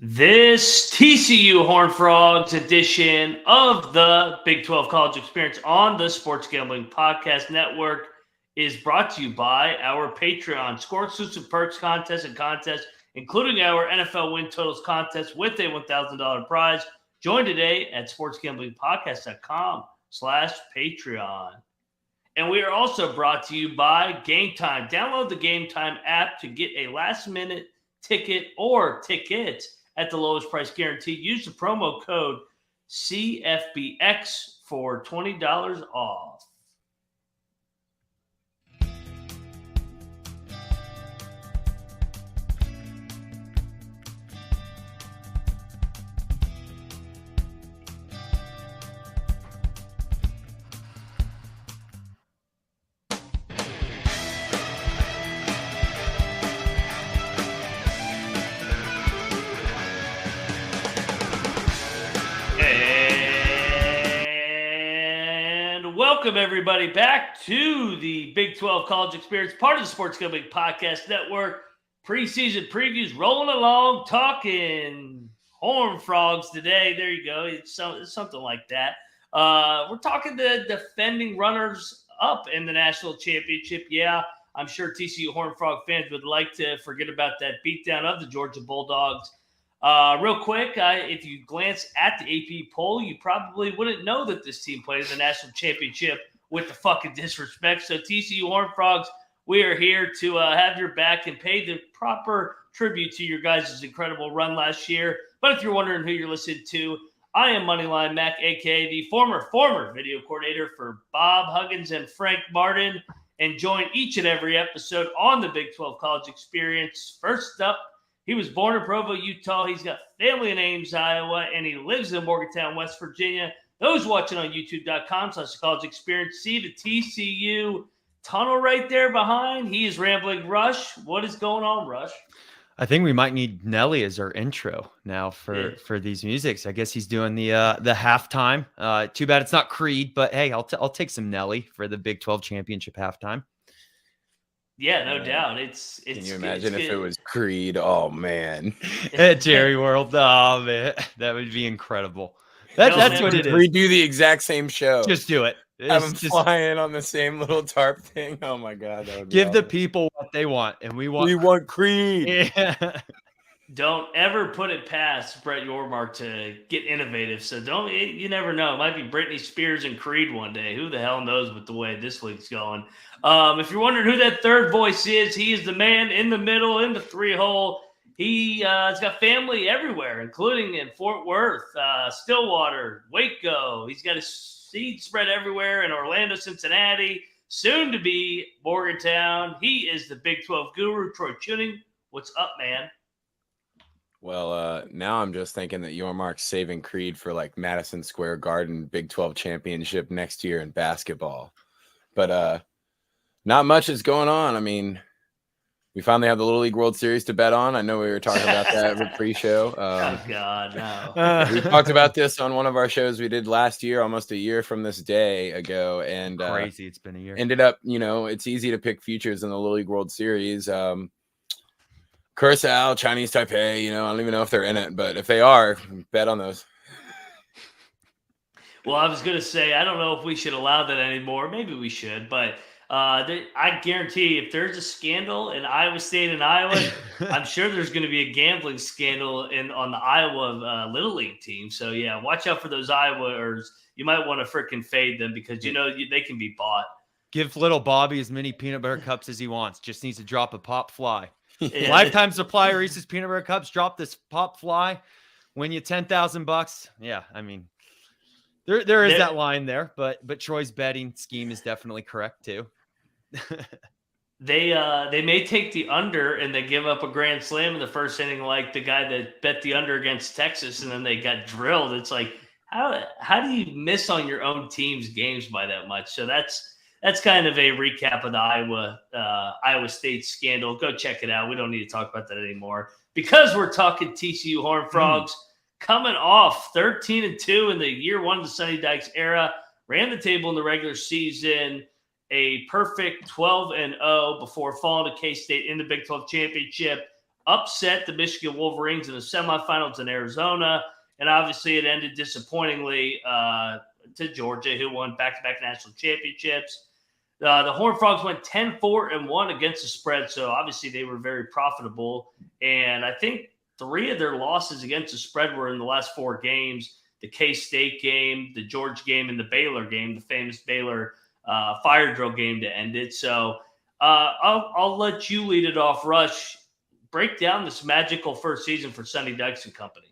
This TCU Horned Frogs edition of the Big 12 College Experience on the Sports Gambling Podcast Network is brought to you by our Patreon. Score exclusive perks, contests, including our NFL win totals contest with a $1,000 prize. Join today at sportsgamblingpodcast.com/Patreon. And we are also brought to you by Game Time. Download the Game Time app to get a last-minute ticket or tickets at the lowest price guaranteed. Use the promo code CFBX for $20 off. Welcome, everybody, back to the Big 12 College Experience, part of the Sports Gambling Podcast Network. Preseason previews rolling along, talking Horned Frogs today. There you go. It's something like that. We're talking the defending runners-up in the national championship. Yeah, I'm sure TCU Horned Frog fans would like to forget about that beatdown of the Georgia Bulldogs. Real quick, if you glance at the AP poll, you probably wouldn't know that this team played in the national championship with the fucking disrespect. So TCU Horned Frogs, we are here to have your back and pay the proper tribute to your guys' incredible run last year. But if you're wondering who you're listening to, I am Moneyline Mac, a.k.a. the former video coordinator for Bob Huggins and Frank Martin, and join each and every episode on the Big 12 College Experience. First up, he was born in Provo, Utah. He's got family in Ames, Iowa, and he lives in Morgantown, West Virginia. Those watching on youtube.com/college experience see the TCU tunnel right there behind. He is Rambling Rush. What is going on, Rush? I think we might need Nelly as our intro now for these musics. I guess he's doing the halftime. Too bad it's not Creed, but hey, I'll take some Nelly for the Big 12 championship halftime. Yeah, no doubt. Can you imagine if it was Creed? Oh man, at Jerry World. Oh man, that would be incredible. That's what it is. Redo the exact same show. Just do it. Have them flying on the same little tarp thing. Oh my god, that would be give awesome. the people what they want, and we want Creed. Yeah. Don't ever put it past Brett Yormark to get innovative. So you never know. It might be Britney Spears and Creed one day. Who the hell knows with the way this league's going. If you're wondering who that third voice is, he is the man in the middle, in the three-hole. He's got family everywhere, including in Fort Worth, Stillwater, Waco. He's got his seed spread everywhere in Orlando, Cincinnati, soon to be Morgantown. He is the Big 12 guru, Troy Chewning. What's up, man? Well, now I'm just thinking that Yormark's saving Creed for like Madison Square Garden Big 12 championship next year in basketball. But not much is going on. I mean, we finally have the Little League World Series to bet on. I know we were talking about that with pre-show. Oh, God, no. We talked about this on one of our shows we did last year, almost a year from this day ago. And crazy, it's been a year. Ended up, it's easy to pick futures in the Little League World Series. Curacao, Chinese Taipei, I don't even know if they're in it, but if they are, bet on those. Well, I was going to say, I don't know if we should allow that anymore. Maybe we should, but I guarantee if there's a scandal in Iowa State and Iowa, I'm sure there's going to be a gambling scandal on the Iowa Little League team. So, yeah, watch out for those Iowers. You might want to freaking fade them because, they can be bought. Give little Bobby as many peanut butter cups as he wants. Just needs to drop a pop fly. Yeah. Lifetime supply of Reese's peanut butter cups. Drop this pop fly. Win you $10,000. Yeah, I mean, there is that line there, but Troy's betting scheme is definitely correct too. They may take the under and they give up a grand slam in the first inning, like the guy that bet the under against Texas, and then they got drilled. It's like how do you miss on your own team's games by that much? So that's kind of a recap of the Iowa State scandal. Go check it out. We don't need to talk about that anymore because we're talking TCU Horned Frogs coming off 13-2 in the year one of the Sonny Dykes era. Ran the table in the regular season, a perfect 12-0 before falling to K-State in the Big 12 championship. upset the Michigan Wolverines in the semifinals in Arizona. And obviously it ended disappointingly to Georgia, who won back-to-back national championships. The Horned Frogs went 10-4-1 against the spread, so obviously they were very profitable. And I think 3 of their losses against the spread were in the last 4 games: the K-State game, the Georgia game, and the Baylor game, the famous Baylor fire drill game to end it. So I'll let you lead it off, Rush. Break down this magical first season for Sonny Dykes and company.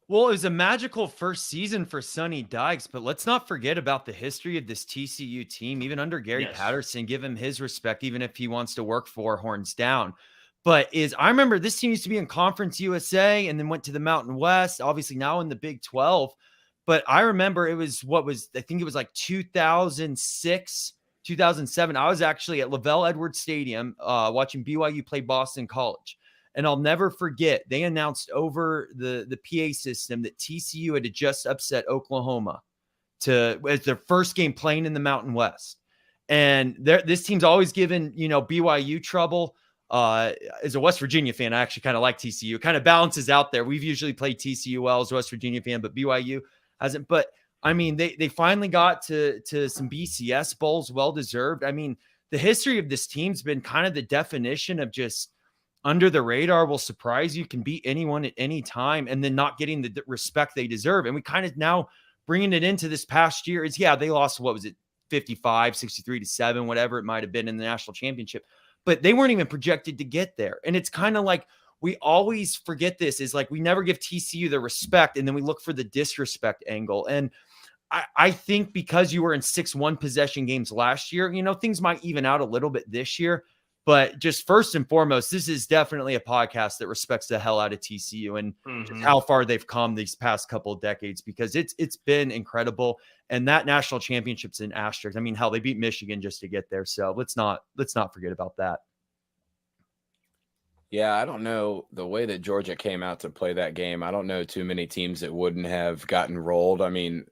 Well, it was a magical first season for Sonny Dykes, but let's not forget about the history of this TCU team, even under Gary Patterson. Give him his respect, even if he wants to work for Horns Down. But I remember this team used to be in Conference USA and then went to the Mountain West, obviously now in the Big 12. But I remember I think it was like 2006, 2007. I was actually at LaVell Edwards Stadium watching BYU play Boston College. And I'll never forget, they announced over the PA system that TCU had just upset Oklahoma as their first game playing in the Mountain West. And this team's always given, BYU trouble. As a West Virginia fan, I actually kind of like TCU. It kind of balances out there. We've usually played TCU well as a West Virginia fan, but BYU hasn't. But, I mean, they finally got to some BCS bowls, well-deserved. I mean, the history of this team's been kind of the definition of just under the radar, will surprise you, can beat anyone at any time, and then not getting the respect they deserve. And we kind of now bringing it into this past year they lost, 63-7, whatever it might have been in the national championship, but they weren't even projected to get there. And it's kind of like, we always forget this, is like, we never give TCU the respect, and then we look for the disrespect angle. And I think because you were in 6 1-possession games last year, things might even out a little bit this year. But just first and foremost, this is definitely a podcast that respects the hell out of TCU and just how far they've come these past couple of decades, because it's been incredible. And that national championship's an asterisk. I mean, hell, they beat Michigan just to get there. So let's not forget about that. Yeah, I don't know the way that Georgia came out to play that game. I don't know too many teams that wouldn't have gotten rolled. I mean,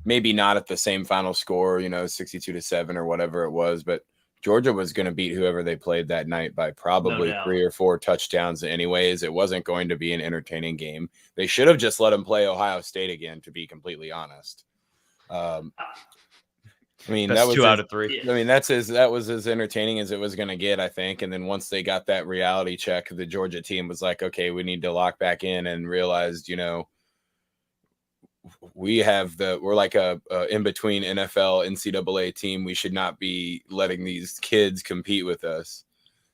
maybe not at the same final score, 62-7 or whatever it was, but Georgia was going to beat whoever they played that night by probably 3 or 4 touchdowns anyways. It wasn't going to be an entertaining game. They should have just let them play Ohio State again, to be completely honest. I mean, that was 2 out of 3. I mean, that was as entertaining as it was going to get, I think. And then once they got that reality check, the Georgia team was like, okay, we need to lock back in, and realized, we're like a in-between NFL NCAA team. We should not be letting these kids compete with us.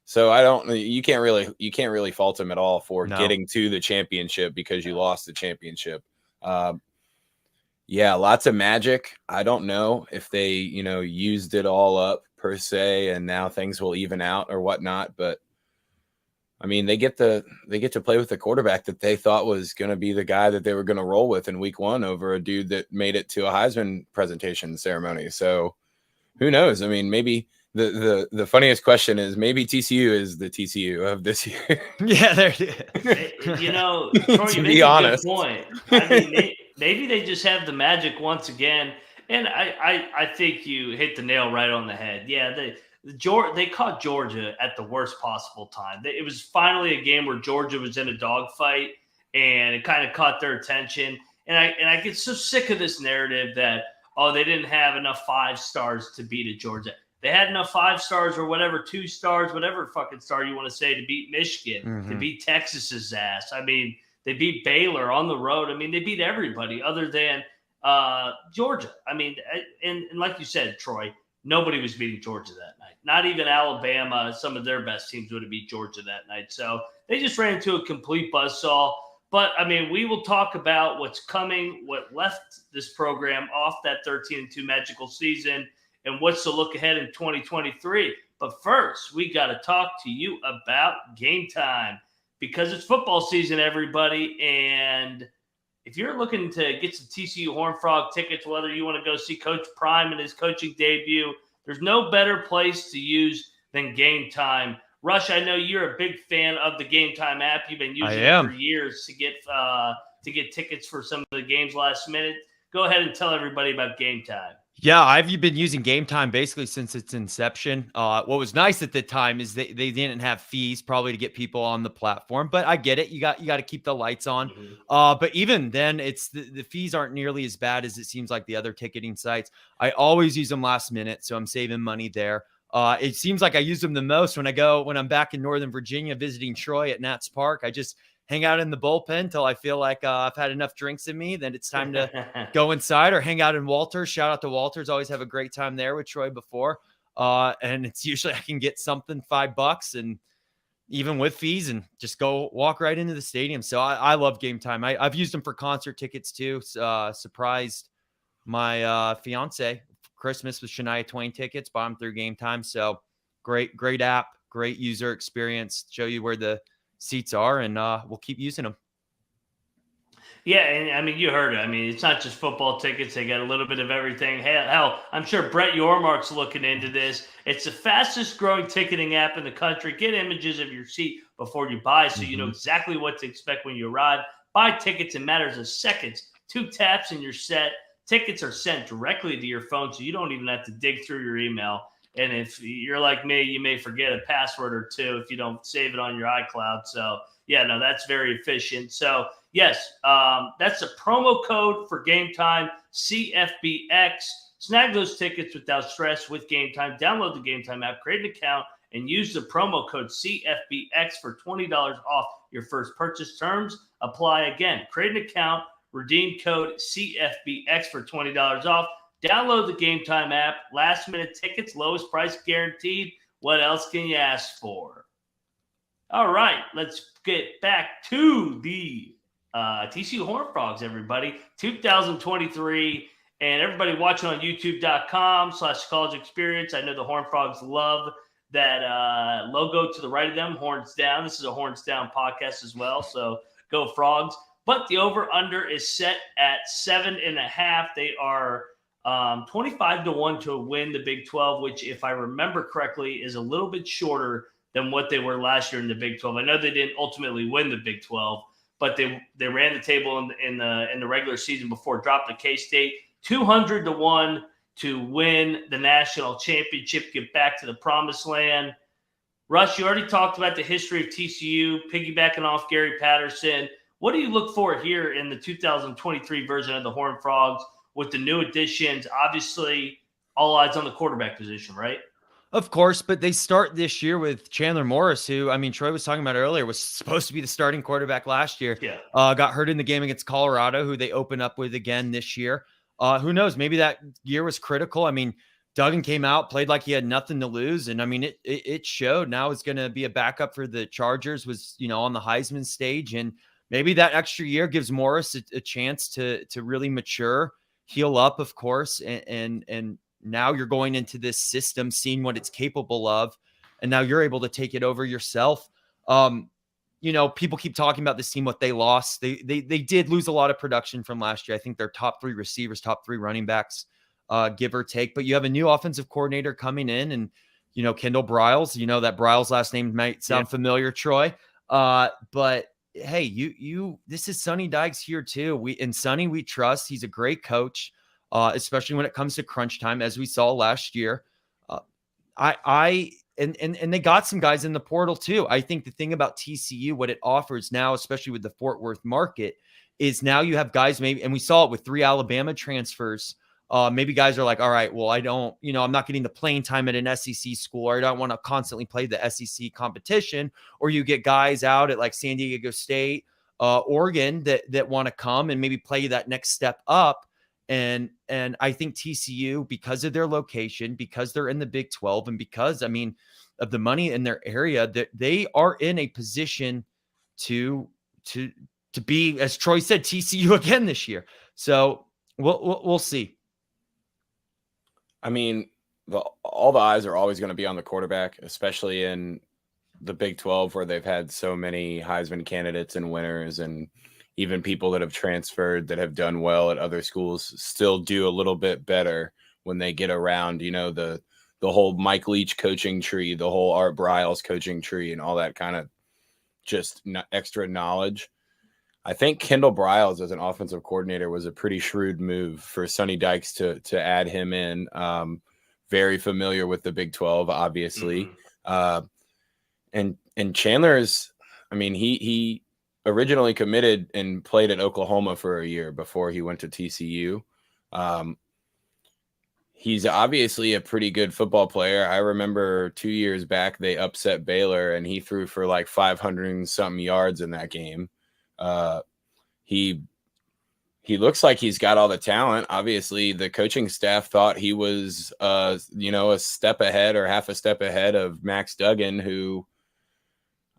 So you can't really fault them at all for getting to the championship because you lost the championship. Yeah, lots of magic. I don't know if they, used it all up per se, and now things will even out or whatnot, but I mean, they get to play with the quarterback that they thought was going to be the guy that they were going to roll with in week 1 over a dude that made it to a Heisman presentation ceremony. So who knows? I mean, maybe the funniest question is, maybe TCU is the TCU of this year. Yeah, there it is. Troy, you make a good point. I mean, maybe they just have the magic once again. And I think you hit the nail right on the head. Yeah, they caught Georgia at the worst possible time. It was finally a game where Georgia was in a dogfight, and it kind of caught their attention. And I get so sick of this narrative that, they didn't have enough 5 stars to beat Georgia. They had enough 5 stars or whatever, 2 stars, whatever fucking star you want to say, to beat Michigan, to beat Texas's ass. I mean, they beat Baylor on the road. I mean, they beat everybody other than Georgia. I mean, and like you said, Troy, nobody was beating Georgia that night. Not even Alabama. Some of their best teams would have beat Georgia that night. So they just ran into a complete buzzsaw. But, I mean, we will talk about what's coming, what left this program off that 13-2 magical season, and what's to look ahead in 2023. But first, we got to talk to you about Game Time, because it's football season, everybody. And if you're looking to get some TCU Horned Frog tickets, whether you want to go see Coach Prime in his coaching debut, there's no better place to use than Game Time. Rush, I know you're a big fan of the Game Time app. You've been using it for years to get tickets for some of the games last minute. Go ahead and tell everybody about Game Time. Yeah, I've been using Game Time basically since its inception. What was nice at the time is they didn't have fees probably to get people on the platform, but I get it. You got to keep the lights on. Mhm. But even then, it's the fees aren't nearly as bad as it seems like the other ticketing sites. I always use them last minute, so I'm saving money there. It seems like I use them the most when I'm back in Northern Virginia visiting Troy at Nats Park. I just hang out in the bullpen till I feel like I've had enough drinks in me. Then it's time to go inside or hang out in Walters. Shout out to Walters. Always have a great time there with Troy before. And it's usually I can get something $5 and even with fees and just go walk right into the stadium. So I love Game Time. I've used them for concert tickets too. Surprised my fiance Christmas with Shania Twain tickets, bought them through Game Time. So great app, great user experience. Show you where the seats are, and we'll keep using them. Yeah, and I mean, you heard it. I mean, it's not just football tickets. They got a little bit of everything. Hell, I'm sure Brett Yormark's looking into this. It's the fastest growing ticketing app in the country. Get images of your seat before you buy so you know exactly what to expect when you arrive. Buy tickets in matters of seconds. 2 taps and you're set. Tickets are sent directly to your phone, so you don't even have to dig through your email. And if you're like me, you may forget a password or two if you don't save it on your iCloud. So, yeah, no, that's very efficient. So, yes, that's a promo code for Game Time, CFBX. Snag those tickets without stress with Game Time. Download the Game Time app, create an account, and use the promo code CFBX for $20 off your first purchase. Terms apply. Again, create an account, redeem code CFBX for $20 off. Download the Game Time app. Last-minute tickets, lowest price guaranteed. What else can you ask for? All right, let's get back to the TCU Horned Frogs, everybody. 2023, and everybody watching on youtube.com/college experience. I know the Horned Frogs love that logo to the right of them, Horns Down. This is a Horns Down podcast as well, so go Frogs. But the over-under is set at 7.5. They are 25-1 to win the Big 12, which, if I remember correctly, is a little bit shorter than what they were last year in the Big 12. I know they didn't ultimately win the Big 12, but they ran the table in the regular season before dropping K-State. 200-1 to win the national championship, get back to the promised land. Russ, you already talked about the history of TCU, piggybacking off Gary Patterson. What do you look for here in the 2023 version of the Horned Frogs with the new additions? Obviously, all eyes on the quarterback position, right? Of course, but they start this year with Chandler Morris, who, I mean, Troy was talking about earlier, was supposed to be the starting quarterback last year. Yeah. Got hurt in the game against Colorado, who they open up with again this year. Who knows? Maybe that year was critical. I mean, Duggan came out, played like he had nothing to lose. And I mean, it showed. Now it's going to be a backup for the Chargers, was, on the Heisman stage. And maybe that extra year gives Morris a chance to really mature, heal up, of course. And now you're going into this system, seeing what it's capable of. And now you're able to take it over yourself. People keep talking about this team, what they lost. They did lose a lot of production from last year. I think their top 3 receivers, top 3 running backs, give or take. But you have a new offensive coordinator coming in, and Kendall Briles. That Briles last name might sound familiar, Troy. But hey, this is Sonny Dykes here too. Sonny, we trust. He's a great coach, especially when it comes to crunch time, as we saw last year. And they got some guys in the portal too. I think the thing about TCU, what it offers now, especially with the Fort Worth market, is now you have guys maybe, and we saw it with 3 Alabama transfers. Maybe guys are like, all right, well, I don't, I'm not getting the playing time at an SEC school, or I don't want to constantly play the SEC competition. Or you get guys out at like San Diego State, Oregon that want to come and maybe play that next step up. And I think TCU, because of their location, because they're in the Big 12, and because, of the money in their area, that they are in a position to be, as Troy said, TCU again this year. So we'll see. I mean, all the eyes are always going to be on the quarterback, especially in the Big 12, where they've had so many Heisman candidates and winners, and even people that have transferred that have done well at other schools still do a little bit better when they get around, the whole Mike Leach coaching tree, the whole Art Briles coaching tree, and all that kind of just extra knowledge. I think Kendall Briles as an offensive coordinator was a pretty shrewd move for Sonny Dykes to add him in. Very familiar with the Big 12, obviously. And Chandler is, I mean, he originally committed and played at Oklahoma for a year before he went to TCU. He's obviously a pretty good football player. I remember 2 years back, they upset Baylor and he threw for like 500 and something yards in that game. He looks like he's got all the talent. Obviously, the coaching staff thought he was, a step ahead or half a step ahead of Max Duggan, who,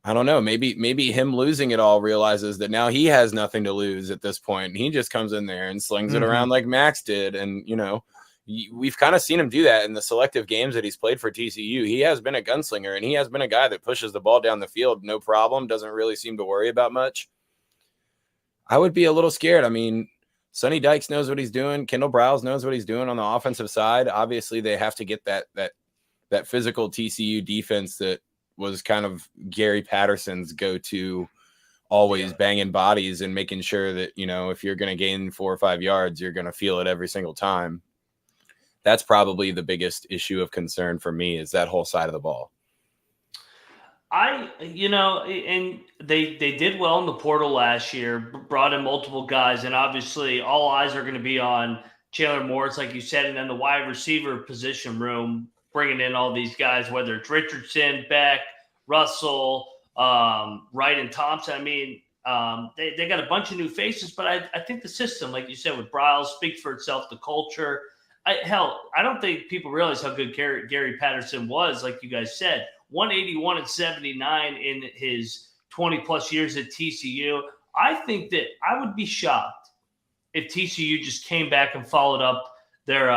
I don't know, maybe him losing it all realizes that now he has nothing to lose at this point. And he just comes in there and slings it around like Max did. And, we've kind of seen him do that in the selective games that he's played for TCU. He has been a gunslinger, and he has been a guy that pushes the ball down the field, no problem, doesn't really seem to worry about much. I would be a little scared. I mean, Sonny Dykes knows what he's doing. Kendall Briles knows what he's doing on the offensive side. Obviously, they have to get that physical TCU defense that was kind of Gary Patterson's go-to, always banging bodies and making sure that, if you're going to gain 4 or 5 yards, you're going to feel it every single time. That's probably the biggest issue of concern for me, is that whole side of the ball. And they did well in the portal last year, brought in multiple guys, and obviously all eyes are going to be on Chandler Morris, like you said, and then the wide receiver position room, bringing in all these guys, whether it's Richardson, Beck, Russell, Wright, and Thompson. I mean, they got a bunch of new faces, but I think the system, like you said, with Briles, speaks for itself, the culture. I don't think people realize how good Gary Patterson was, like you guys said. 181-79 in his 20-plus years at TCU. I think that I would be shocked if TCU just came back and followed up their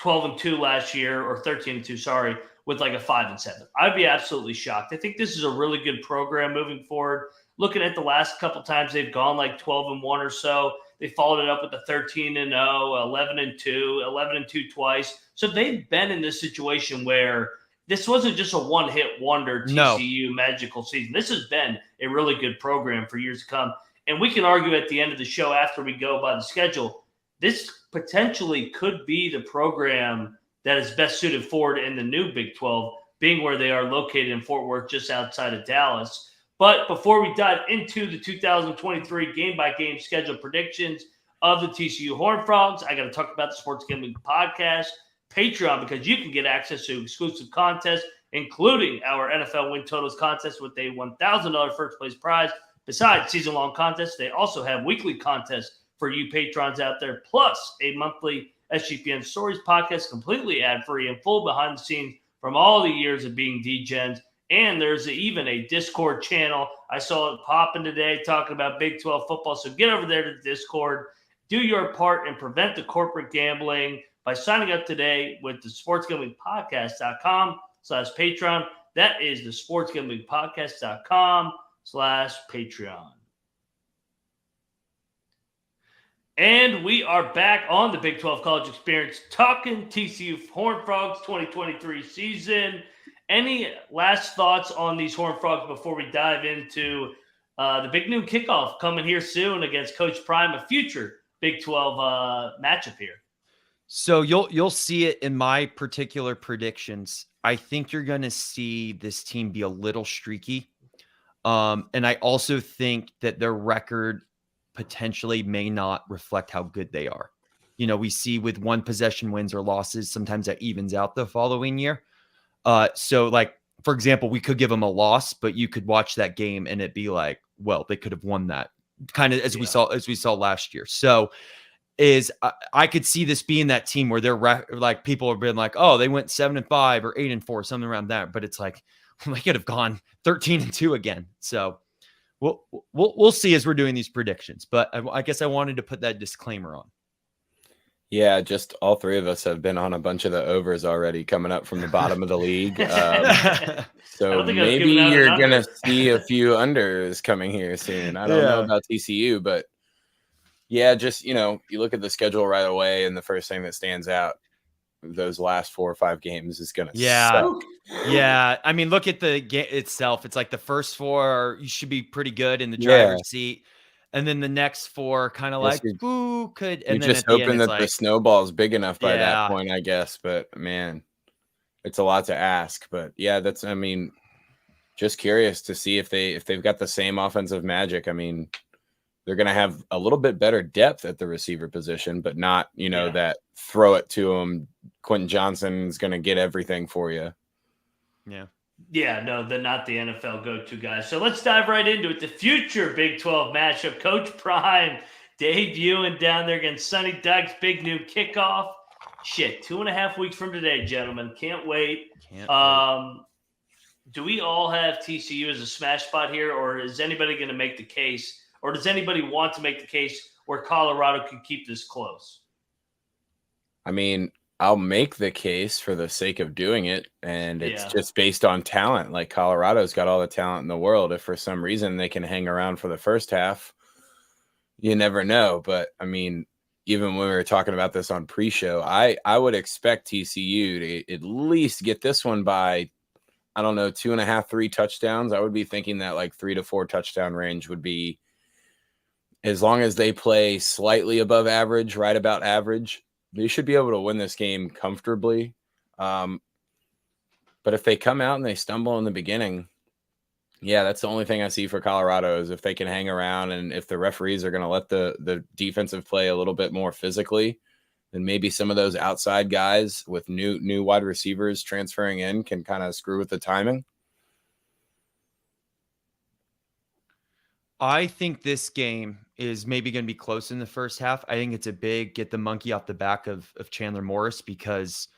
12-2 last year, or 13-2, sorry, with like a 5-7. I'd be absolutely shocked. I think this is a really good program moving forward. Looking at the last couple times they've gone like 12-1 or so, they followed it up with a 13-0, 11-2, 11-2 twice. So they've been in this situation where this wasn't just a one-hit wonder TCU magical season. This has been a really good program for years to come. And we can argue at the end of the show, after we go by the schedule, this potentially could be the program that is best suited forward in the new Big 12, being where they are located in Fort Worth, just outside of Dallas. But before we dive into the 2023 game-by-game schedule predictions of the TCU Horned Frogs, I got to talk about the Sports Gambling Podcast Patreon, because you can get access to exclusive contests, including our NFL win totals contest with a $1,000 first place prize. Besides season-long contests, they also have weekly contests for you patrons out there, plus a monthly SGPN Stories podcast, completely ad-free and full behind the scenes from all the years of being D-Gens. And there's even a Discord channel. I saw it popping today talking about Big 12 football. So get over there to the Discord. Do your part and prevent the corporate gambling by signing up today with the sportsgamblingpodcast.com/Patreon. That is the sportsgamblingpodcast.com/Patreon. And we are back on the Big 12 College Experience talking TCU Horned Frogs 2023 season. Any last thoughts on these Horned Frogs before we dive into the big noon kickoff coming here soon against Coach Prime, a future Big 12 matchup here? So you'll see it in my particular predictions. I think you're going to see this team be a little streaky. And I also think that their record potentially may not reflect how good they are. We see with one possession wins or losses, sometimes that evens out the following year. So like, for example, we could give them a loss, but you could watch that game and it'd be like, well, they could have won that, kind of as we saw last year. So I could see this being that team where they're like, people have been like, oh, they went 7-5 or 8-4, something around that. But it's like, they could have gone 13-2 again. So we'll see as we're doing these predictions, but I guess I wanted to put that disclaimer on. Yeah, just all three of us have been on a bunch of the overs already coming up from the bottom of the league. So maybe you're going to see a few unders coming here soon. I don't know about TCU, but yeah, just, you look at the schedule right away, and the first thing that stands out, those last 4 or 5 games is going to suck. Yeah. I mean, look at the game itself. It's like the first 4, you should be pretty good in the driver's seat. And then the next 4 kind of Yes, like, ooh, could. you're And then just at the end, hoping it's that the like, snowball's big enough by that yeah, point, I guess. But man, it's a lot to ask. But yeah, just curious to see if they've got the same offensive magic. I mean, they're going to have a little bit better depth at the receiver position, but not, that throw it to them. Quentin Johnson's going to get everything for you. yeah. Yeah, no, they're not the NFL go-to guys. So let's dive right into it. The future Big 12 matchup. Coach Prime debuting down there against Sonny Dykes. Big new kickoff. Shit, 2.5 weeks from today, gentlemen. Can't wait. Do we all have TCU as a smash spot here, or is anybody going to make the case, or does anybody want to make the case where Colorado can keep this close? I mean, I'll make the case for the sake of doing it, and it's just based on talent. Like, Colorado's got all the talent in the world. If for some reason they can hang around for the first half, you never know. But I mean, even when we were talking about this on pre-show, I would expect TCU to at least get this one by, I don't know, 2.5, 3 touchdowns. I would be thinking that like 3 to 4 touchdown range would be, as long as they play slightly above average, right about average, they should be able to win this game comfortably. But if they come out and they stumble in the beginning, that's the only thing I see for Colorado, is if they can hang around, and if the referees are going to let the defensive play a little bit more physically, then maybe some of those outside guys with new wide receivers transferring in can kind of screw with the timing. I think this game is maybe going to be close in the first half. I think it's a big get the monkey off the back of Chandler Morris, because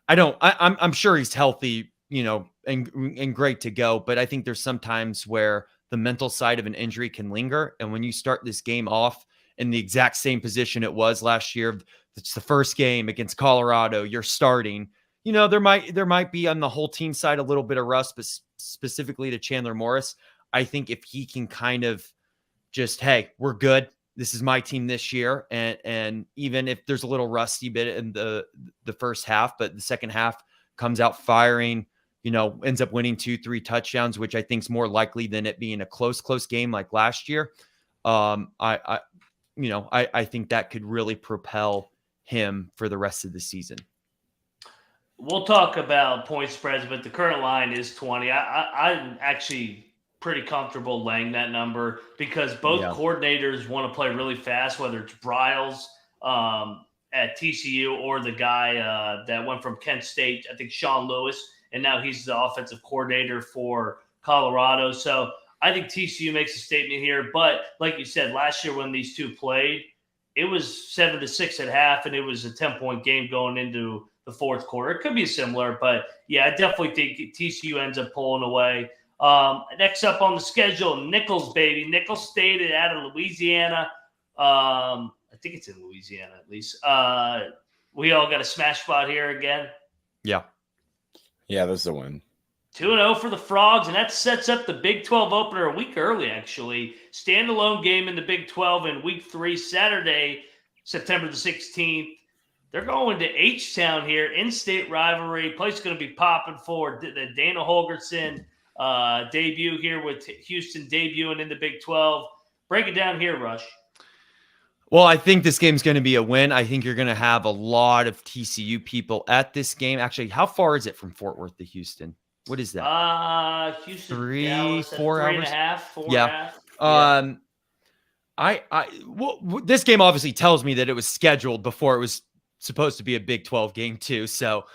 I'm sure he's healthy, and great to go. But I think there's some times where the mental side of an injury can linger. And when you start this game off in the exact same position it was last year, it's the first game against Colorado, you're starting, there might be on the whole team side a little bit of rust, but specifically to Chandler Morris, I think if he can kind of just, hey, we're good, this is my team this year. And even if there's a little rusty bit in the first half, but the second half comes out firing, ends up winning 2-3 touchdowns, which I think is more likely than it being a close game like last year. I think that could really propel him for the rest of the season. We'll talk about point spreads, but the current line is 20. I'm actually pretty comfortable laying that number, because both coordinators want to play really fast, whether it's Bryles at TCU or the guy that went from Kent State, I think Sean Lewis, and now he's the offensive coordinator for Colorado. So I think TCU makes a statement here. But like you said, last year when these two played, it was 7-6 at half, and it was a 10-point game going into the fourth quarter. It could be similar, but I definitely think TCU ends up pulling away. Next up on the schedule, Nichols, baby. Nichols State out of Louisiana. I think it's in Louisiana at least. We all got a smash spot here again. Yeah. Yeah, this is a win. 2-0 for the Frogs, and that sets up the Big 12 opener a week early, actually. Standalone game in the Big 12 in Week 3, Saturday, September the 16th. They're going to H-Town here, in-state rivalry. Place going to be popping for the Dana Holgorsen debut here, with Houston debuting in the Big 12. Break it down here, Rush. Well, I think this game's going to be a win. I think you're going to have a lot of TCU people at this game. Actually, how far is it from Fort Worth to Houston? What is that? Houston, 3, Dallas, 4 hours? 3.5, 4 Yeah. and a half. This game obviously tells me that it was scheduled before it was supposed to be a Big 12 game too. So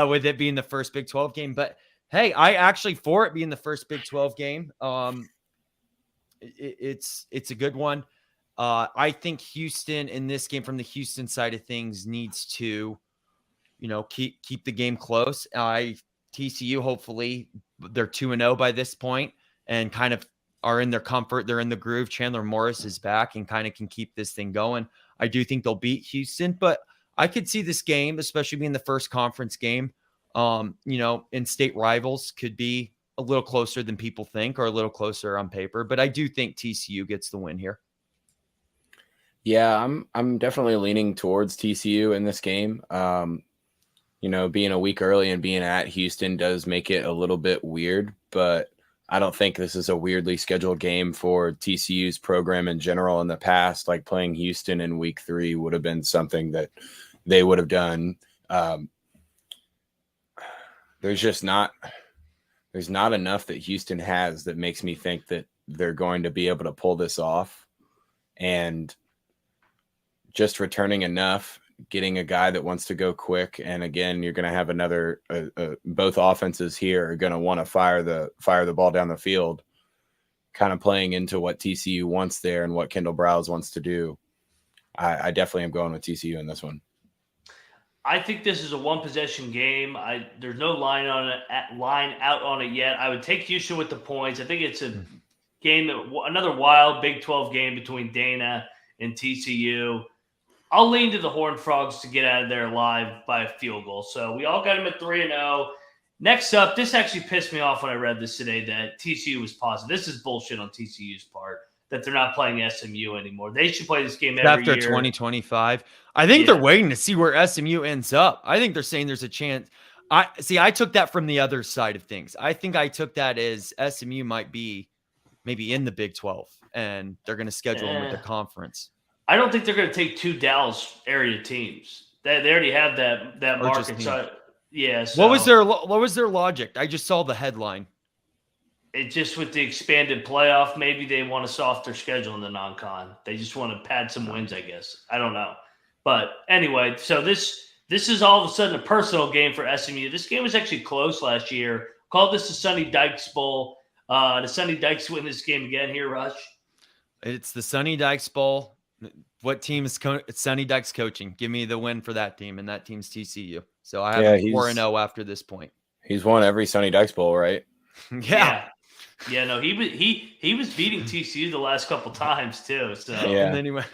with it being the first Big 12 game, but hey, I actually, for it being the first Big 12 game, it's a good one. I think Houston in this game, from the Houston side of things, needs to, keep the game close. TCU, hopefully they're 2-0 by this point and kind of are in their comfort. They're in the groove. Chandler Morris is back and kind of can keep this thing going. I do think they'll beat Houston, but I could see this game, especially being the first conference game, in-state rivals, could be a little closer than people think, or a little closer on paper. But I do think TCU gets the win here. Yeah, I'm definitely leaning towards TCU in this game. Being a week early and being at Houston does make it a little bit weird, but I don't think this is a weirdly scheduled game for TCU's program in general. In the past, like playing Houston in week 3 would have been something that they would have done. There's not enough that Houston has that makes me think that they're going to be able to pull this off. And just returning enough, getting a guy that wants to go quick. And again, you're going to have another, both offenses here are going to want to fire the ball down the field, kind of playing into what TCU wants there and what Kendall Browse wants to do. I definitely am going with TCU in this one. I think this is a one-possession game. There's no line out on it yet. I would take Houston with the points. I think it's a game, another wild Big 12 game between Dana and TCU. I'll lean to the Horned Frogs to get out of there alive by a field goal. So we all got them at 3-0. Next up, this actually pissed me off when I read this today that TCU was positive. This is bullshit on TCU's part that they're not playing SMU anymore. They should play this game every year. After 2025. I think they're waiting to see where SMU ends up. I think they're saying there's a chance. I took that from the other side of things. I think I took that as SMU might be maybe in the Big 12, and they're going to schedule them with the conference. I don't think they're going to take 2 Dallas area teams. They already have that market. So, yeah. So what was their logic? I just saw the headline. It just with the expanded playoff, maybe they want to softer schedule in the non-con. They just want to pad some wins, I guess. I don't know. But anyway, so this is all of a sudden a personal game for SMU. This game was actually close last year. Called this the Sonny Dykes Bowl. The Sonny Dykes win this game again here, Rush. It's the Sonny Dykes Bowl. What team is Sonny Dykes coaching? Give me the win for that team, and that team's TCU. So I have 4-0 after this point. He's won every Sonny Dykes Bowl, right? Yeah. Yeah, no, he was beating TCU the last couple times too. So yeah. And anyway,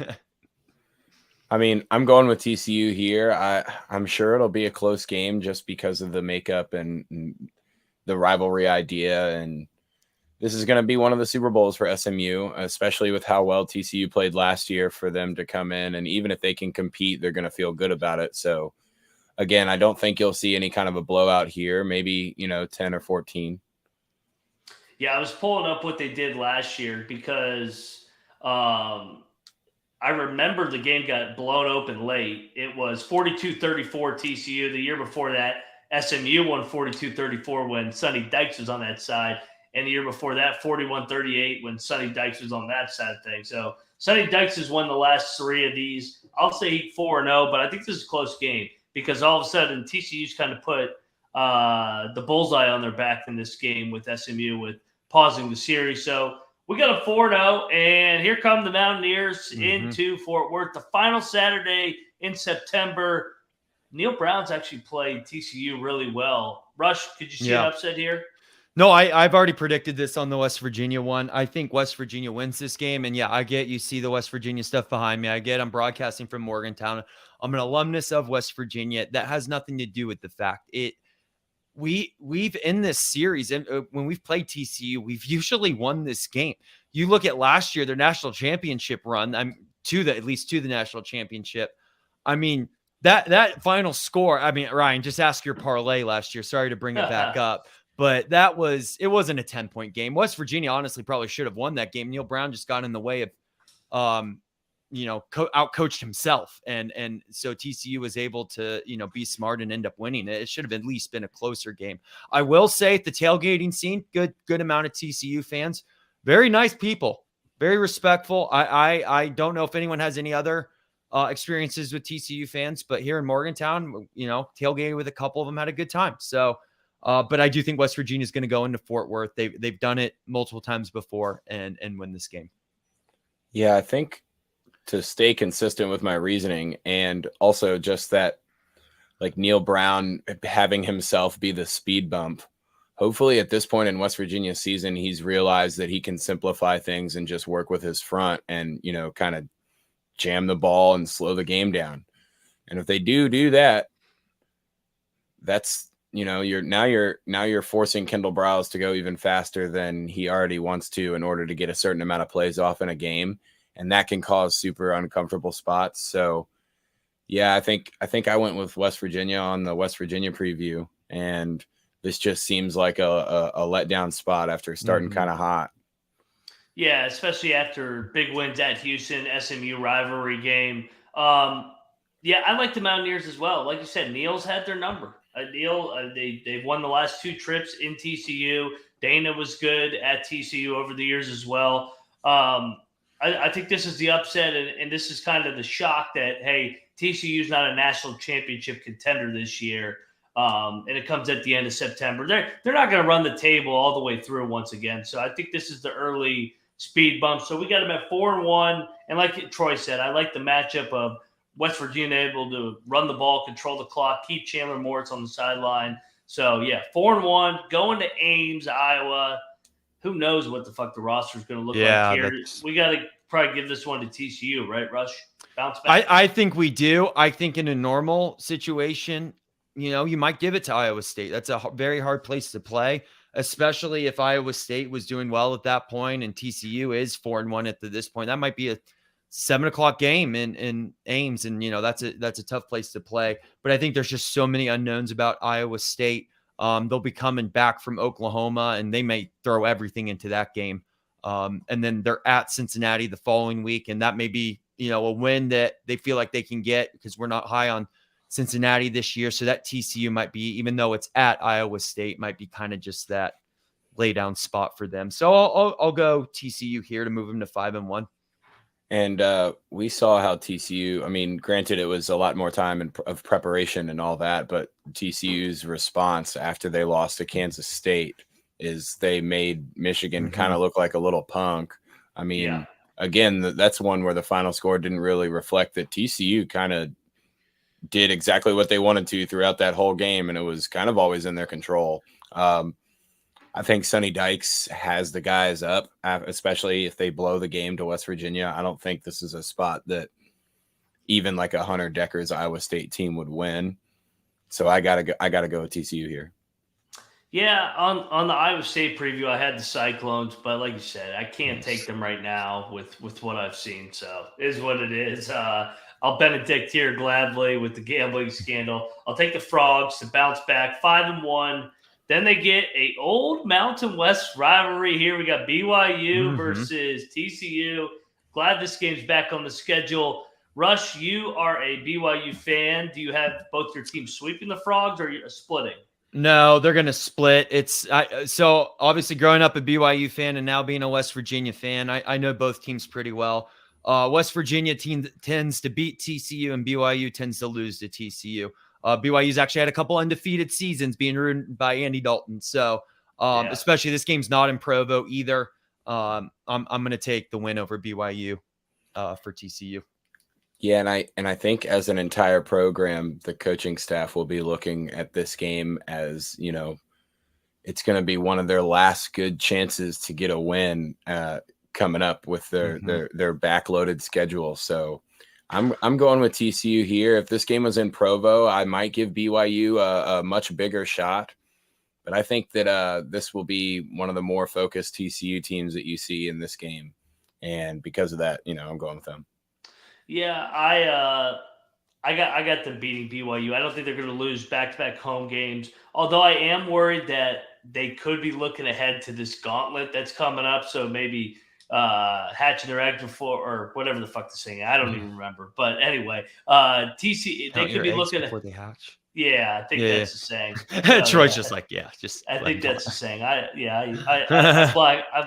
I mean, I'm going with TCU here. I'm sure it'll be a close game just because of the makeup and the rivalry idea. And this is going to be one of the Super Bowls for SMU, especially with how well TCU played last year for them to come in. And even if they can compete, they're going to feel good about it. So again, I don't think you'll see any kind of a blowout here. Maybe, 10 or 14. Yeah, I was pulling up what they did last year because I remember the game got blown open late. It was 42-34 TCU. The year before that, SMU won 42-34 when Sonny Dykes was on that side. And the year before that, 41-38 when Sonny Dykes was on that side of things. So Sonny Dykes has won the last 3 of these. I'll say he's 4-0, but I think this is a close game because all of a sudden TCU's kind of put the bullseye on their back in this game with SMU with pausing the series. So we got a 4-0, and here come the Mountaineers into Fort Worth. The final Saturday in September. Neil Brown's actually played TCU really well. Rush, could you see an upset here? No, I've already predicted this on the West Virginia one. I think West Virginia wins this game. And I get you see the West Virginia stuff behind me. I'm broadcasting from Morgantown. I'm an alumnus of West Virginia. That has nothing to do with the fact we've in this series, and when we've played TCU, we've usually won this game. You look at last year, their national championship run, at least to the national championship. I mean, that final score, I mean, Ryan, just ask your parlay last year. Sorry to bring it back up, but it wasn't a 10-point game. West Virginia honestly probably should have won that game. Neil Brown just got in the way of, outcoached himself. And so TCU was able to, be smart and end up winning it. It should have at least been a closer game. I will say at the tailgating scene, good amount of TCU fans, very nice people, very respectful. I don't know if anyone has any other experiences with TCU fans, but here in Morgantown, tailgating with a couple of them, had a good time. So, but I do think West Virginia is going to go into Fort Worth. They've done it multiple times before and win this game. Yeah, I think to stay consistent with my reasoning, and also just that, like Neil Brown having himself be the speed bump. Hopefully at this point in West Virginia's season, he's realized that he can simplify things and just work with his front and, kind of jam the ball and slow the game down. And if they do that, that's, you're forcing Kendall Browse to go even faster than he already wants to in order to get a certain amount of plays off in a game. And that can cause super uncomfortable spots. So yeah, I think I went with West Virginia on the West Virginia preview, and this just seems like a letdown spot after starting kind of hot. Yeah, especially after big wins at Houston, SMU rivalry game. Yeah, I like the Mountaineers as well. Like you said, Neil's had their number. They've won the last 2 trips in TCU. Dana was good at TCU over the years as well. I think this is the upset, and this is kind of the shock that, hey, TCU's not a national championship contender this year, and it comes at the end of September. They're not going to run the table all the way through once again. So I think this is the early speed bump. So we got them at 4-1, and like Troy said, I like the matchup of West Virginia able to run the ball, control the clock, keep Chandler Morris on the sideline. So, yeah, 4-1, going to Ames, Iowa. Who knows what the fuck the roster is going to look like here. We got to probably give this one to TCU, right, Rush? Bounce back? I think we do. I think in a normal situation, you might give it to Iowa State. That's a very hard place to play, especially if Iowa State was doing well at that point and TCU is 4-1 at this point. That might be a 7:00 game in Ames. And, that's a tough place to play. But I think there's just so many unknowns about Iowa State. They'll be coming back from Oklahoma and they may throw everything into that game. And then they're at Cincinnati the following week. And that may be, a win that they feel like they can get because we're not high on Cincinnati this year. So that TCU might be, even though it's at Iowa State, might be kind of just that lay down spot for them. So I'll go TCU here to move them to 5-1. And we saw how TCU, I mean, granted, it was a lot more time of preparation and all that, but TCU's response after they lost to Kansas State is they made Michigan kind of look like a little punk. I mean, again, that's one where the final score didn't really reflect that TCU kind of did exactly what they wanted to throughout that whole game, and it was kind of always in their control. I think Sonny Dykes has the guys up, especially if they blow the game to West Virginia. I don't think this is a spot that even like a Hunter Decker's Iowa State team would win. So I gotta go with TCU here. Yeah, on the Iowa State preview, I had the Cyclones, but like you said, I can't take them right now with what I've seen. So it is what it is. I'll Benedict here gladly with the gambling scandal. I'll take the Frogs to bounce back 5-1. Then they get a old Mountain West rivalry here. We got BYU versus TCU. Glad this game's back on the schedule. Rush, you are a BYU fan. Do you have both your teams sweeping the Frogs or are you splitting? No, they're going to split. So obviously growing up a BYU fan and now being a West Virginia fan, I know both teams pretty well. West Virginia tends to beat TCU and BYU tends to lose to TCU. BYU's actually had a couple undefeated seasons being ruined by Andy Dalton. So especially this game's not in Provo either. I'm going to take the win over BYU for TCU. Yeah, and I think as an entire program, the coaching staff will be looking at this game as, it's going to be one of their last good chances to get a win coming up with their backloaded schedule. So I'm going with TCU here. If this game was in Provo, I might give BYU a much bigger shot. But I think that this will be one of the more focused TCU teams that you see in this game. And because of that, I'm going with them. Yeah, I got them beating BYU. I don't think they're going to lose back-to-back home games. Although I am worried that they could be looking ahead to this gauntlet that's coming up. So maybe hatching their egg before, or whatever the fuck they're saying. I don't even remember. But anyway, TC, they could be looking before they hatch. Yeah, I think that's the saying. Troy's just like, I think that's the saying. I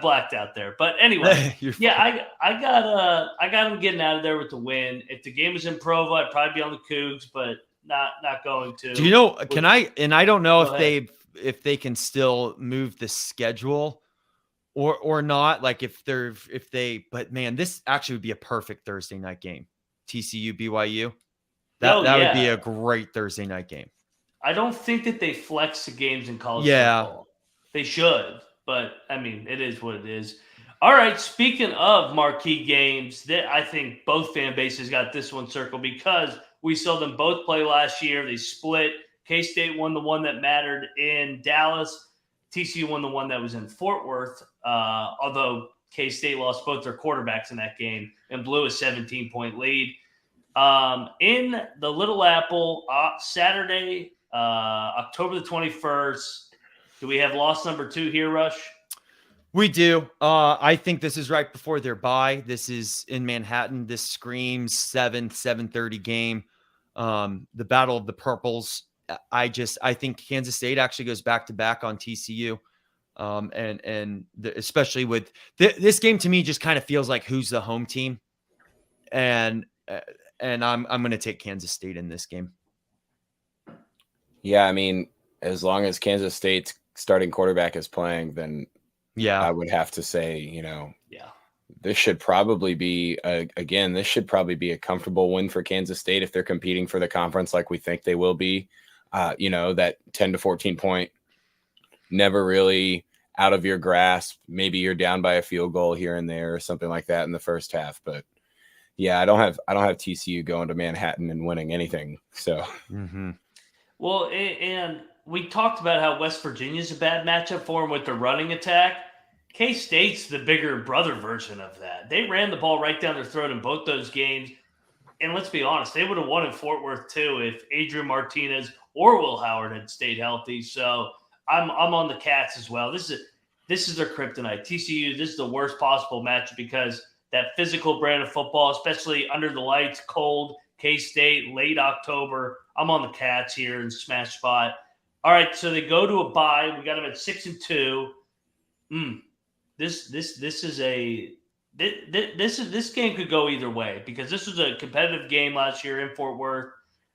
blacked out there. But anyway, I got them getting out of there with the win. If the game was in Provo, I'd probably be on the Cougs, but not going to. Do you know? I don't know if they can still move the schedule or not. Like but man, this actually would be a perfect Thursday night game. TCU BYU. That would be a great Thursday night game. I don't think that they flex the games in college football. They should, but I mean, it is what it is. All right, speaking of marquee games, I think both fan bases got this one circled because we saw them both play last year. They split. K-State won the one that mattered in Dallas. TCU won the one that was in Fort Worth, although K-State lost both their quarterbacks in that game and blew a 17-point lead. In the Little Apple, Saturday, October the 21st, Do we have loss number 2 here, Rush? We do. I think this is right before their bye. This is in Manhattan. This screams 7:30 game. The Battle of the Purples. I think Kansas State actually goes back to back on TCU. Especially with this game, to me, just kind of feels like who's the home team. And I'm going to take Kansas State in this game. Yeah, I mean, as long as Kansas State's starting quarterback is playing, then I would have to say, this should probably be a comfortable win for Kansas State if they're competing for the conference like we think they will be. That 10 to 14 point, never really out of your grasp. Maybe you're down by a field goal here and there or something like that in the first half. But yeah, I don't have TCU going to Manhattan and winning anything. So, Well, and we talked about how West Virginia's a bad matchup for them with their running attack. K-State's the bigger brother version of that. They ran the ball right down their throat in both those games. And let's be honest, they would have won in Fort Worth too if Adrian Martinez or Will Howard had stayed healthy. So I'm on the Cats as well. This is their kryptonite. TCU, this is the worst possible matchup because that physical brand of football, especially under the lights, cold, K-State, late October. I'm on the Cats here in smash spot. All right, so they go to a bye. We got them at 6-2. This game could go either way because this was a competitive game last year in Fort Worth.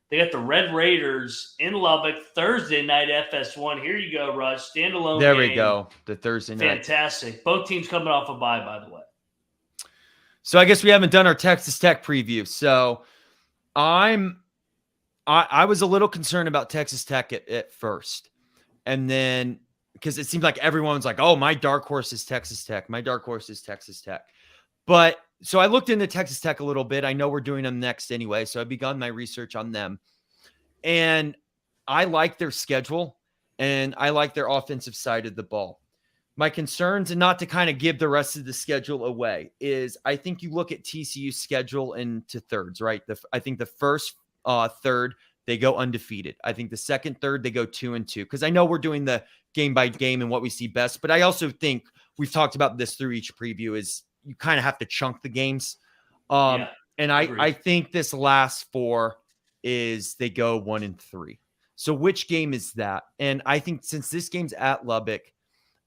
They got the Red Raiders in Lubbock Thursday night FS1. Here you go, Rush. Standalone There game. we go. The Thursday night. Fantastic. Both teams coming off a bye, by the way. So I guess we haven't done our Texas Tech preview. So I was a little concerned about Texas Tech at first. And then because it seems like everyone's like, oh, my dark horse is Texas Tech. My dark horse is Texas Tech. But so I looked into Texas Tech a little bit. I know we're doing them next anyway. So I've begun my research on them. And I like their schedule and I like their offensive side of the ball. My concerns, and not to kind of give the rest of the schedule away, is I think you look at TCU's schedule into thirds, right? I think the first third, they go undefeated. I think the second third, they go 2-2. Because I know we're doing the game by game and what we see best. But I also think we've talked about this through each preview is you kind of have to chunk the games. And I think this last 4 is they go 1-3. So which game is that? And I think since this game's at Lubbock,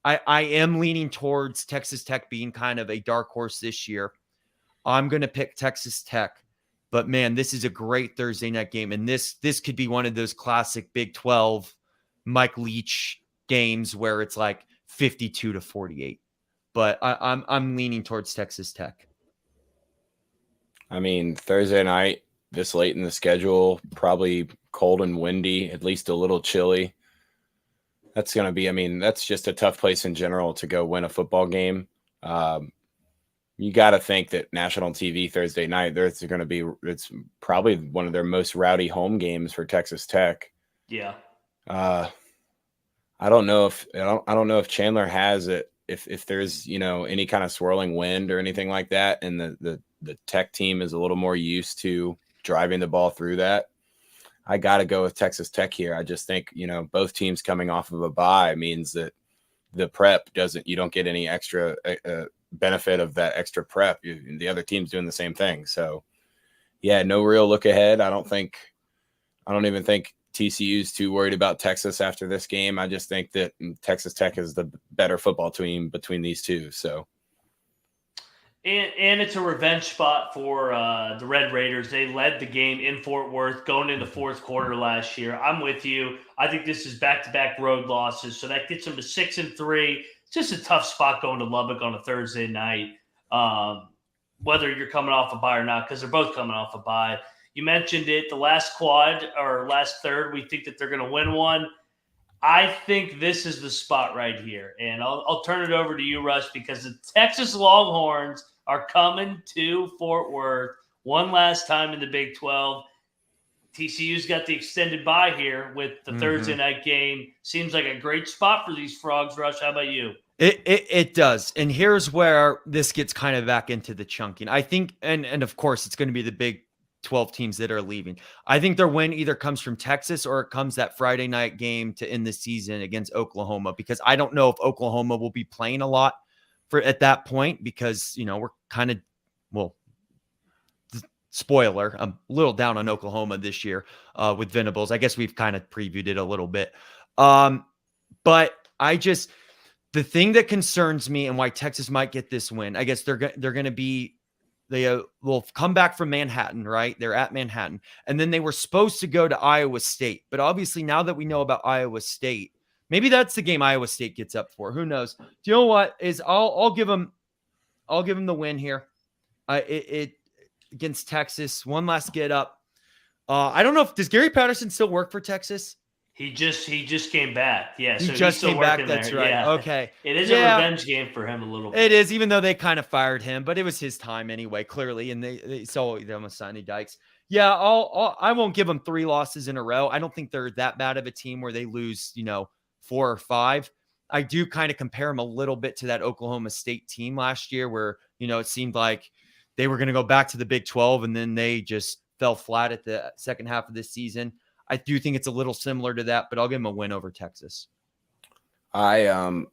I am leaning towards Texas Tech being kind of a dark horse this year. I'm going to pick Texas Tech. But, man, this is a great Thursday night game. And this could be one of those classic Big 12 Mike Leach games where it's like 52-48. But I'm leaning towards Texas Tech. I mean, Thursday night, this late in the schedule, probably cold and windy, at least a little chilly. That's going to be, that's just a tough place in general to go win a football game. You got to think that national TV Thursday night, it's probably one of their most rowdy home games for Texas Tech. Yeah. I don't know if Chandler has it, if there's, any kind of swirling wind or anything like that. And the Tech team is a little more used to driving the ball through that. I got to go with Texas Tech here. I just think, both teams coming off of a bye means that the prep you don't get any extra benefit of that extra prep. The other team's doing the same thing. So yeah, no real look ahead. I don't even think TCU's too worried about Texas after this game. I just think that Texas Tech is the better football team between these two. So. And it's a revenge spot for the Red Raiders. They led the game in Fort Worth going into the fourth quarter last year. I'm with you. I think this is back-to-back road losses, so that gets them to 6-3. It's just a tough spot going to Lubbock on a Thursday night, whether you're coming off a bye or not, because they're both coming off a bye. You mentioned it, the last quad or last third, we think that they're going to win one. I think this is the spot right here, and I'll turn it over to you, Russ, because the Texas Longhorns are coming to Fort Worth one last time in the Big 12. TCU's got the extended bye here with the Thursday night game. Seems like a great spot for these Frogs, Rush. How about you? It does. And here's where this gets kind of back into the chunking. I think, and of course, it's going to be the big 12 teams that are leaving. I think their win either comes from Texas or it comes that Friday night game to end the season against Oklahoma, because I don't know if Oklahoma will be playing a lot at that point, because, we're kind of, spoiler, I'm a little down on Oklahoma this year with Venables. I guess we've kind of previewed it a little bit. But the thing that concerns me and why Texas might get this win, I guess they're going to be, they will come back from Manhattan, right? They're at Manhattan. And then they were supposed to go to Iowa State. But obviously now that we know about Iowa State, maybe that's the game Iowa State gets up for. Who knows? Do you know what is? I'll give them the win here. It against Texas. One last get up. I don't know does Gary Patterson still work for Texas? He just came back. Yeah, he so just he's came back. there. That's right. Yeah. Okay, it is a revenge game for him a little bit. It is, even though they kind of fired him, but it was his time anyway, clearly, and they saw them with Sonny Dykes. Yeah, I won't give them 3 losses in a row. I don't think they're that bad of a team where they lose, 4 or 5. I do kind of compare them a little bit to that Oklahoma State team last year, where it seemed like they were going to go back to the Big 12, and then they just fell flat at the second half of this season. I do think it's a little similar to that, but I'll give them a win over Texas. I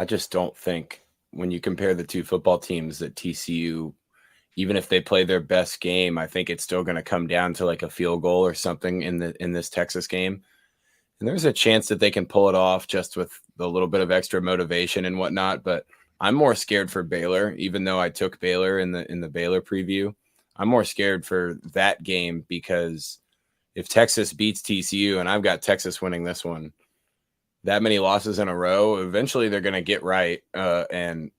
just don't think, when you compare the two football teams, that TCU, even if they play their best game, I think it's still going to come down to like a field goal or something in this Texas game. And there's a chance that they can pull it off just with a little bit of extra motivation and whatnot. But I'm more scared for Baylor, even though I took Baylor in the Baylor preview. I'm more scared for that game, because if Texas beats TCU, and I've got Texas winning this one, that many losses in a row, eventually they're going to get right. And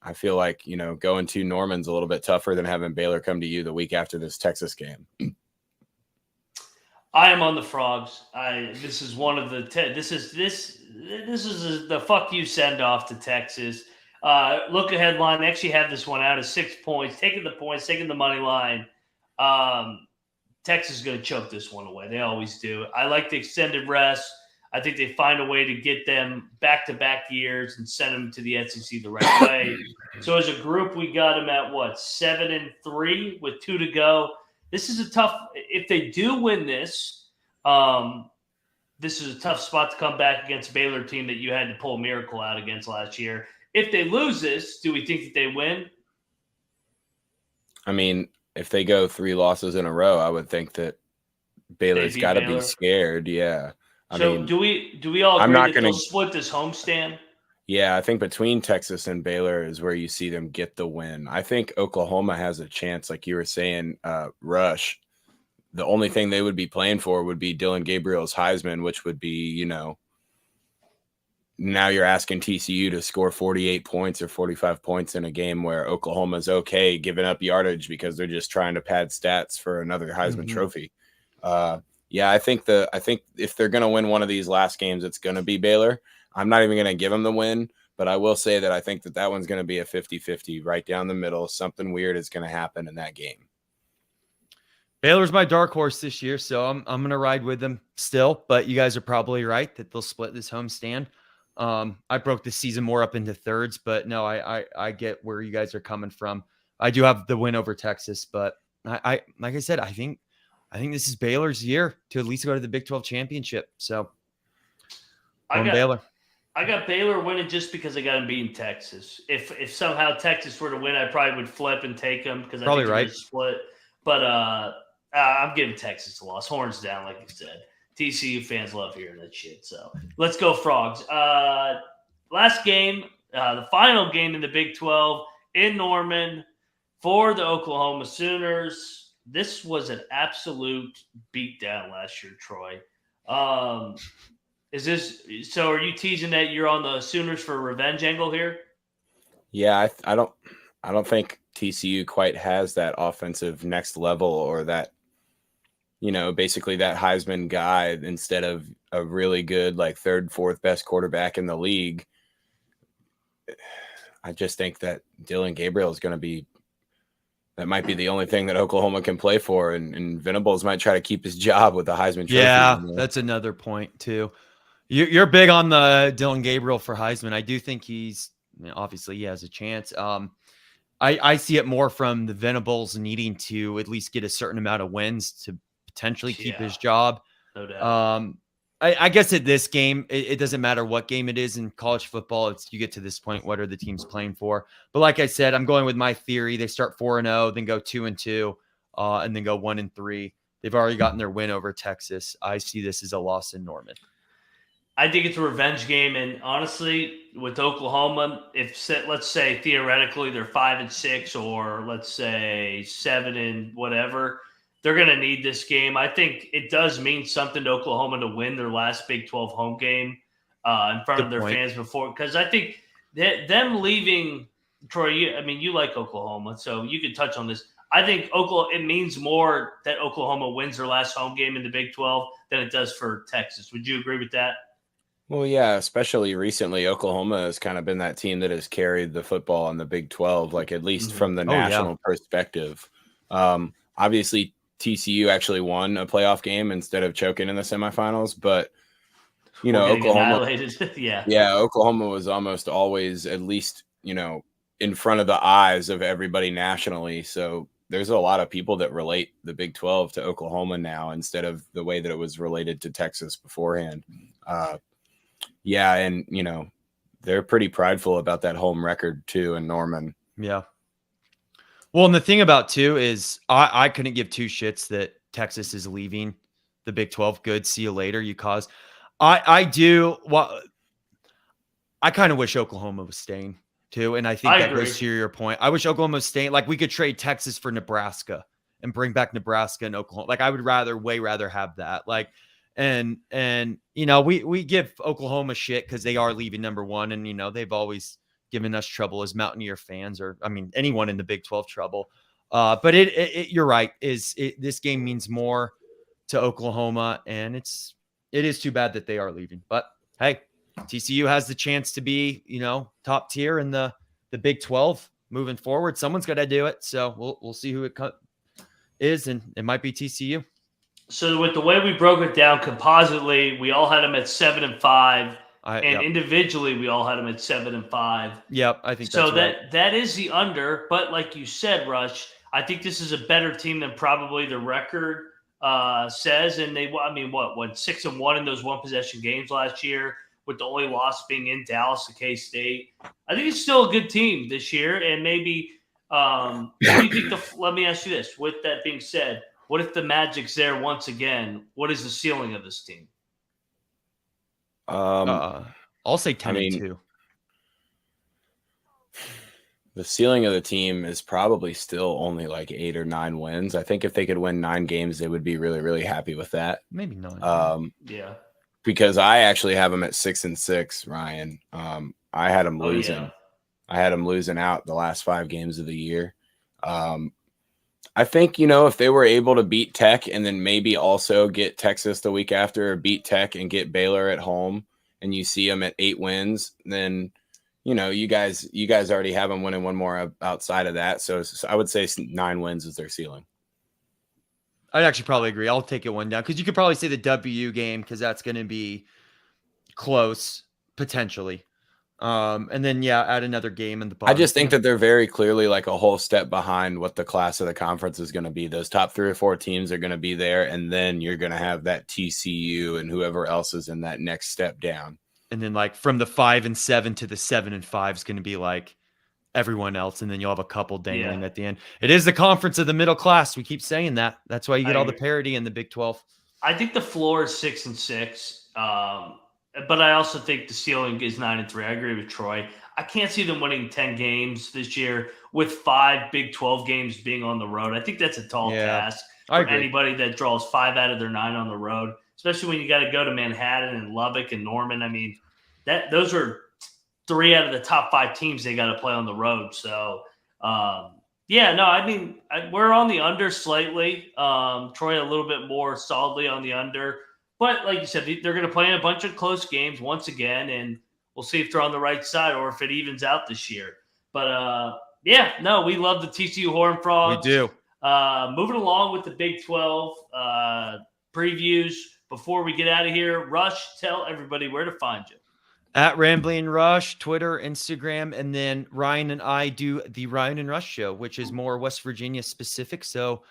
I feel like, going to Norman's a little bit tougher than having Baylor come to you the week after this Texas game. I am on the Frogs. This is one of the this is the fuck you send off to Texas. Look ahead line. They actually have this one out as 6 points. Taking the points, taking the money line. Texas is going to choke this one away. They always do. I like the extended rest. I think they find a way to get them back-to-back years and send them to the SEC the right way. So as a group, we got them at 7-3 with 2 to go. This is a tough. If they do win this, this is a tough spot to come back against a Baylor team that you had to pull a miracle out against last year. If they lose this, do we think that they win? I mean, if they go 3 losses in a row, I would think that Baylor's got to be scared. Yeah. I mean, do we all agree that they'll split this homestand? Yeah, I think between Texas and Baylor is where you see them get the win. I think Oklahoma has a chance, like you were saying, Rush. The only thing they would be playing for would be Dylan Gabriel's Heisman, which would be, now you're asking TCU to score 48 points or 45 points in a game where Oklahoma's okay giving up yardage because they're just trying to pad stats for another Heisman trophy. Yeah, I think if they're going to win one of these last games, it's going to be Baylor. I'm not even going to give them the win, but I will say that I think that one's going to be a 50-50 right down the middle. Something weird is going to happen in that game. Baylor's my dark horse this year, so I'm going to ride with them still, but you guys are probably right that they'll split this homestand. I broke the season more up into thirds, but no, I get where you guys are coming from. I do have the win over Texas, but I like I said, I think this is Baylor's year to at least go to the Big 12 championship. So Baylor. I got Baylor winning just because I got them beating Texas. If somehow Texas were to win, I probably would flip and take them because I think they're split. But I'm giving Texas a loss. Horns down, like you said. TCU fans love hearing that shit. So let's go Frogs. Last game, the final game in the Big 12 in Norman for the Oklahoma Sooners. This was an absolute beatdown last year, Troy. So are you teasing that you're on the Sooners for a revenge angle here? Yeah, I don't think TCU quite has that offensive next level, or that, basically that Heisman guy instead of a really good, like 3rd, 4th best quarterback in the league. I just think that Dylan Gabriel is going to be, that might be the only thing that Oklahoma can play for. And Venables might try to keep his job with the Heisman trophy. Yeah, that's another point too. You're big on the Dylan Gabriel for Heisman. I do think obviously he has a chance. I I see it more from the Venables needing to at least get a certain amount of wins to potentially keep his job. No doubt. I guess at this game, it doesn't matter what game it is in college football. It's you get to this point, what are the teams playing for? But like I said, I'm going with my theory. They start 4-0, then go 2-2, and then go 1-3. They've already gotten their win over Texas. I see this as a loss in Norman. I think it's a revenge game, and honestly, with Oklahoma, let's say theoretically they're 5-6, or let's say 7 and whatever, they're going to need this game. I think it does mean something to Oklahoma to win their last Big 12 home game in front of their fans before, because I think them leaving Troy. You like Oklahoma, so you can touch on this. I think it means more that Oklahoma wins their last home game in the Big 12 than it does for Texas. Would you agree with that? Well, yeah, especially recently, Oklahoma has kind of been that team that has carried the football in the Big 12, like at least from the national perspective. Obviously, TCU actually won a playoff game instead of choking in the semifinals, but Oklahoma, Oklahoma was almost always at least, in front of the eyes of everybody nationally. So there's a lot of people that relate the Big 12 to Oklahoma now instead of the way that it was related to Texas beforehand. And they're pretty prideful about that home record too in Norman. Yeah. Well, and the thing about too is I couldn't give two shits that Texas is leaving the Big 12. Good. See you later. You cause I do. Well, I kind of wish Oklahoma was staying too. And I think that goes to your point. I wish Oklahoma was staying. Like we could trade Texas for Nebraska and bring back Nebraska and Oklahoma. Like I would way rather have that. Like, and we give Oklahoma shit because they are leaving number one. And, they've always given us trouble as Mountaineer fans, or anyone in the Big 12 trouble. But you're right. This game means more to Oklahoma, and it is too bad that they are leaving. But hey, TCU has the chance to be, top tier in the Big 12 moving forward. Someone's got to do it. So we'll see who it is, and it might be TCU. So with the way we broke it down compositely, we all had them at 7-5. Individually, we all had them at 7-5. Yep, I think that's right. that is the under. But like you said, Rush, I think this is a better team than probably the record says. And they, went 6-1 in those one possession games last year, with the only loss being in Dallas to K-State. I think it's still a good team this year. And maybe, what do you think? Let me ask you this. With that being said, what if the Magic's there once again? What is the ceiling of this team? I'll say 10-2. The ceiling of the team is probably still only like 8 or 9 wins. I think if they could win 9 games, they would be really, really happy with that. Maybe 9. Yeah. Because I actually have them at 6-6, Ryan. I had them losing. Yeah. I had them losing out the last 5 games of the year. I think, if they were able to beat Tech and then maybe also get Texas the week after, or beat Tech and get Baylor at home, and you see them at 8 wins, then, you guys already have them winning one more outside of that. So I would say 9 wins is their ceiling. I'd actually probably agree. I'll take it one down because you could probably say the W game because that's going to be close potentially. And then, add another game in the bottom. I just think that they're very clearly like a whole step behind what the class of the conference is going to be. Those top 3 or 4 teams are going to be there, and then you're going to have that TCU and whoever else is in that next step down. And then, like, from the 5-7 to the 7-5 is going to be like everyone else, and then you'll have a couple dangling at the end. It is the conference of the middle class. We keep saying that. That's why you get all the parity in the Big 12. I think the floor is 6-6. But I also think the ceiling is 9-3. I agree with Troy. I can't see them winning 10 games this year with 5 Big 12 games being on the road. I think that's a tall task for anybody that draws 5 out of their 9 on the road, especially when you got to go to Manhattan and Lubbock and Norman. Those are 3 out of the top 5 teams they got to play on the road. So, we're on the under slightly. Troy a little bit more solidly on the under. But like you said, they're going to play in a bunch of close games once again, and we'll see if they're on the right side or if it evens out this year. But, we love the TCU Horned Frogs. We do. Moving along with the Big 12 previews. Before we get out of here, Rush, tell everybody where to find you. At Rambling Rush, Twitter, Instagram, and then Ryan and I do the Ryan and Rush show, which is more West Virginia specific. So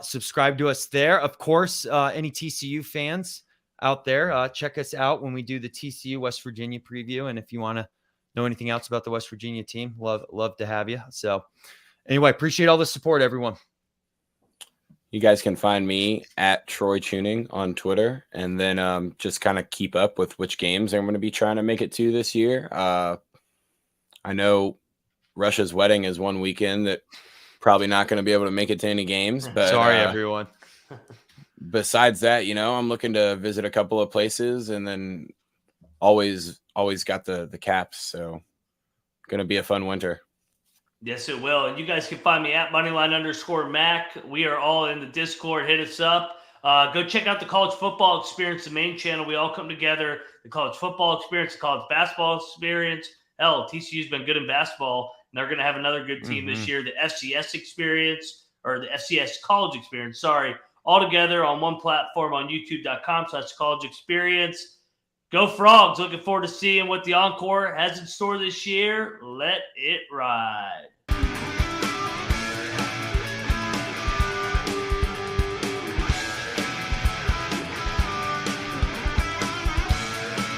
subscribe to us there. Of course, any TCU fans out there, check us out when we do the TCU West Virginia preview. And if you want to know anything else about the West Virginia team, love to have you. So anyway, appreciate all the support, everyone. You guys can find me at Troy Chewning on Twitter, and then just kind of keep up with which games I'm going to be trying to make it to this year. I know Russia's wedding is one weekend that probably not going to be able to make it to any games. But sorry, everyone. Besides that, I'm looking to visit a couple of places, and then always got the Caps. So going to be a fun winter. Yes, it will. And you guys can find me at Moneyline_Mac. We are all in the Discord. Hit us up. Go check out the College Football Experience, the main channel. We all come together. The College Football Experience, the College Basketball Experience. Hell, TCU's been good in basketball, and they're going to have another good team this year. The FCS Experience, or the FCS College Experience, sorry. All together on one platform on youtube.com/College Experience. Go Frogs. Looking forward to seeing what the Encore has in store this year. Let it ride.